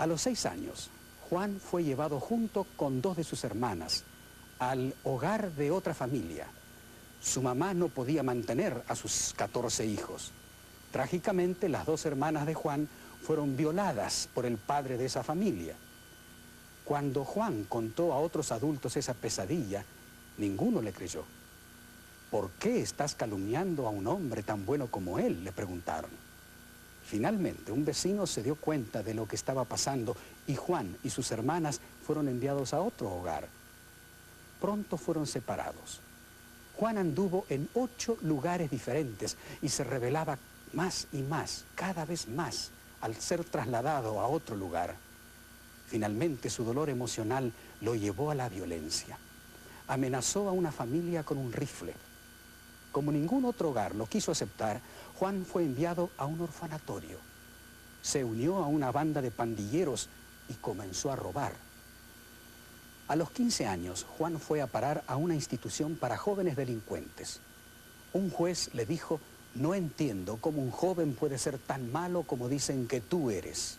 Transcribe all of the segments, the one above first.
A los 6 años, Juan fue llevado junto con 2 de sus hermanas al hogar de otra familia. Su mamá no podía mantener a sus 14 hijos. Trágicamente, las 2 hermanas de Juan fueron violadas por el padre de esa familia. Cuando Juan contó a otros adultos esa pesadilla, ninguno le creyó. ¿Por qué estás calumniando a un hombre tan bueno como él?, le preguntaron. Finalmente, un vecino se dio cuenta de lo que estaba pasando y Juan y sus hermanas fueron enviados a otro hogar. Pronto fueron separados. Juan anduvo en 8 lugares diferentes y se rebelaba más y más, cada vez más, al ser trasladado a otro lugar. Finalmente, su dolor emocional lo llevó a la violencia. Amenazó a una familia con un rifle. Como ningún otro hogar lo quiso aceptar, Juan fue enviado a un orfanatorio. Se unió a una banda de pandilleros y comenzó a robar. A los 15 años, Juan fue a parar a una institución para jóvenes delincuentes. Un juez le dijo: no entiendo cómo un joven puede ser tan malo como dicen que tú eres.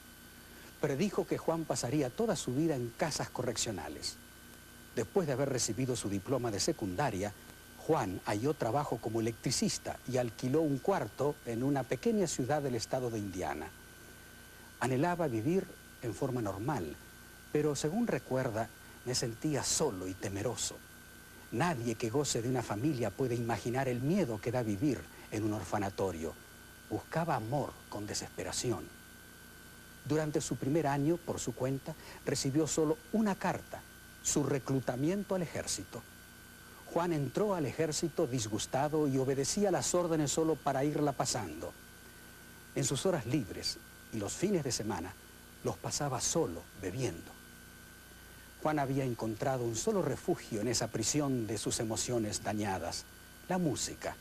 Predijo que Juan pasaría toda su vida en casas correccionales. Después de haber recibido su diploma de secundaria, Juan halló trabajo como electricista y alquiló un cuarto en una pequeña ciudad del estado de Indiana. Anhelaba vivir en forma normal, pero según recuerda, me sentía solo y temeroso. Nadie que goce de una familia puede imaginar el miedo que da vivir en un orfanatorio. Buscaba amor con desesperación. Durante su primer año, por su cuenta, recibió solo una carta: su reclutamiento al ejército. Juan entró al ejército disgustado y obedecía las órdenes solo para irla pasando. En sus horas libres y los fines de semana, los pasaba solo, bebiendo. Juan había encontrado un solo refugio en esa prisión de sus emociones dañadas: la música.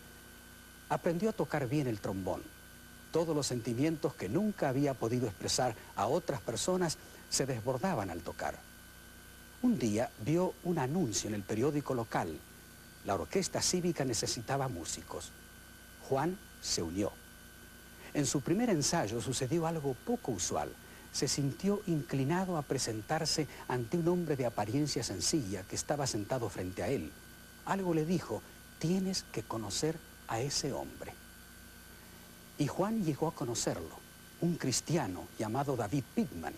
Aprendió a tocar bien el trombón. Todos los sentimientos que nunca había podido expresar a otras personas se desbordaban al tocar. Un día vio un anuncio en el periódico local. La orquesta cívica necesitaba músicos. Juan se unió. En su primer ensayo sucedió algo poco usual. Se sintió inclinado a presentarse ante un hombre de apariencia sencilla que estaba sentado frente a él. Algo le dijo: tienes que conocer a ese hombre. Y Juan llegó a conocerlo, un cristiano llamado David Pittman.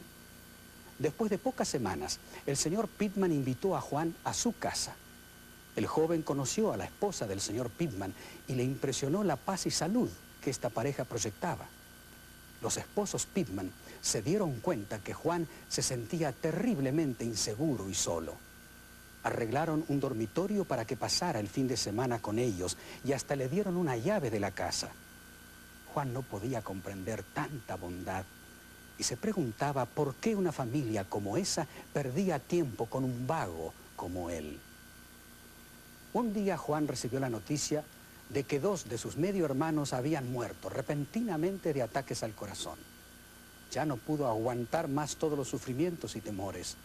Después de pocas semanas, el señor Pittman invitó a Juan a su casa. El joven conoció a la esposa del señor Pittman y le impresionó la paz y salud que esta pareja proyectaba. Los esposos Pittman se dieron cuenta que Juan se sentía terriblemente inseguro y solo. Arreglaron un dormitorio para que pasara el fin de semana con ellos y hasta le dieron una llave de la casa. Juan no podía comprender tanta bondad y se preguntaba por qué una familia como esa perdía tiempo con un vago como él. Un día Juan recibió la noticia de que 2 de sus medio hermanos habían muerto repentinamente de ataques al corazón. Ya no pudo aguantar más todos los sufrimientos y temores.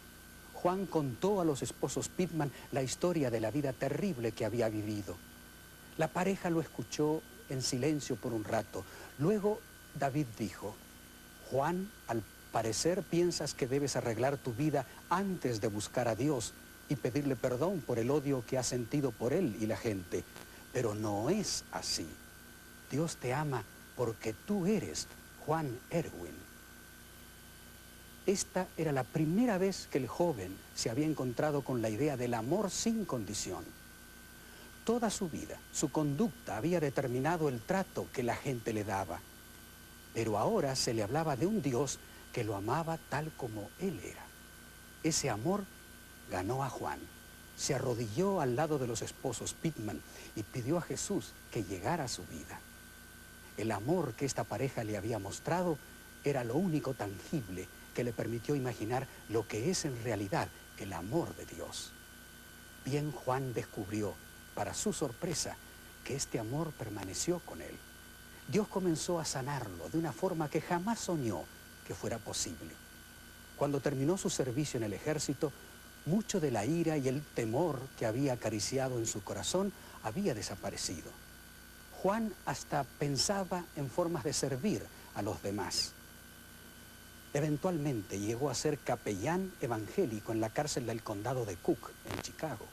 Juan contó a los esposos Pittman la historia de la vida terrible que había vivido. La pareja lo escuchó en silencio por un rato. Luego David dijo: Juan, al parecer piensas que debes arreglar tu vida antes de buscar a Dios y pedirle perdón por el odio que has sentido por él y la gente. Pero no es así. Dios te ama porque tú eres Juan Erwin. Esta era la primera vez que el joven se había encontrado con la idea del amor sin condición. Toda su vida, su conducta había determinado el trato que la gente le daba. Pero ahora se le hablaba de un Dios que lo amaba tal como él era. Ese amor ganó a Juan. Se arrodilló al lado de los esposos Pittman y pidió a Jesús que llegara a su vida. El amor que esta pareja le había mostrado era lo único tangible que le permitió imaginar lo que es en realidad el amor de Dios. Bien, Juan descubrió, para su sorpresa, que este amor permaneció con él. Dios comenzó a sanarlo de una forma que jamás soñó que fuera posible. Cuando terminó su servicio en el ejército, mucho de la ira y el temor que había acariciado en su corazón había desaparecido. Juan hasta pensaba en formas de servir a los demás. Eventualmente llegó a ser capellán evangélico en la cárcel del condado de Cook, en Chicago.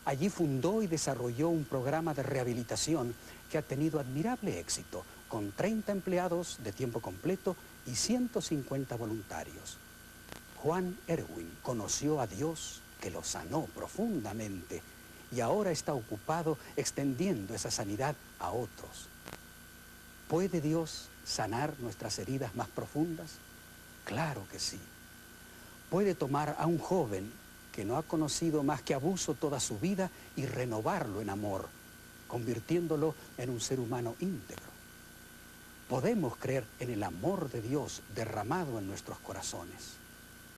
Allí fundó y desarrolló un programa de rehabilitación que ha tenido admirable éxito, con 30 empleados de tiempo completo y 150 voluntarios. Juan Erwin conoció a Dios, que lo sanó profundamente, y ahora está ocupado extendiendo esa sanidad a otros. ¿Puede Dios sanar nuestras heridas más profundas? Claro que sí. Puede tomar a un joven que no ha conocido más que abuso toda su vida y renovarlo en amor, convirtiéndolo en un ser humano íntegro. Podemos creer en el amor de Dios derramado en nuestros corazones.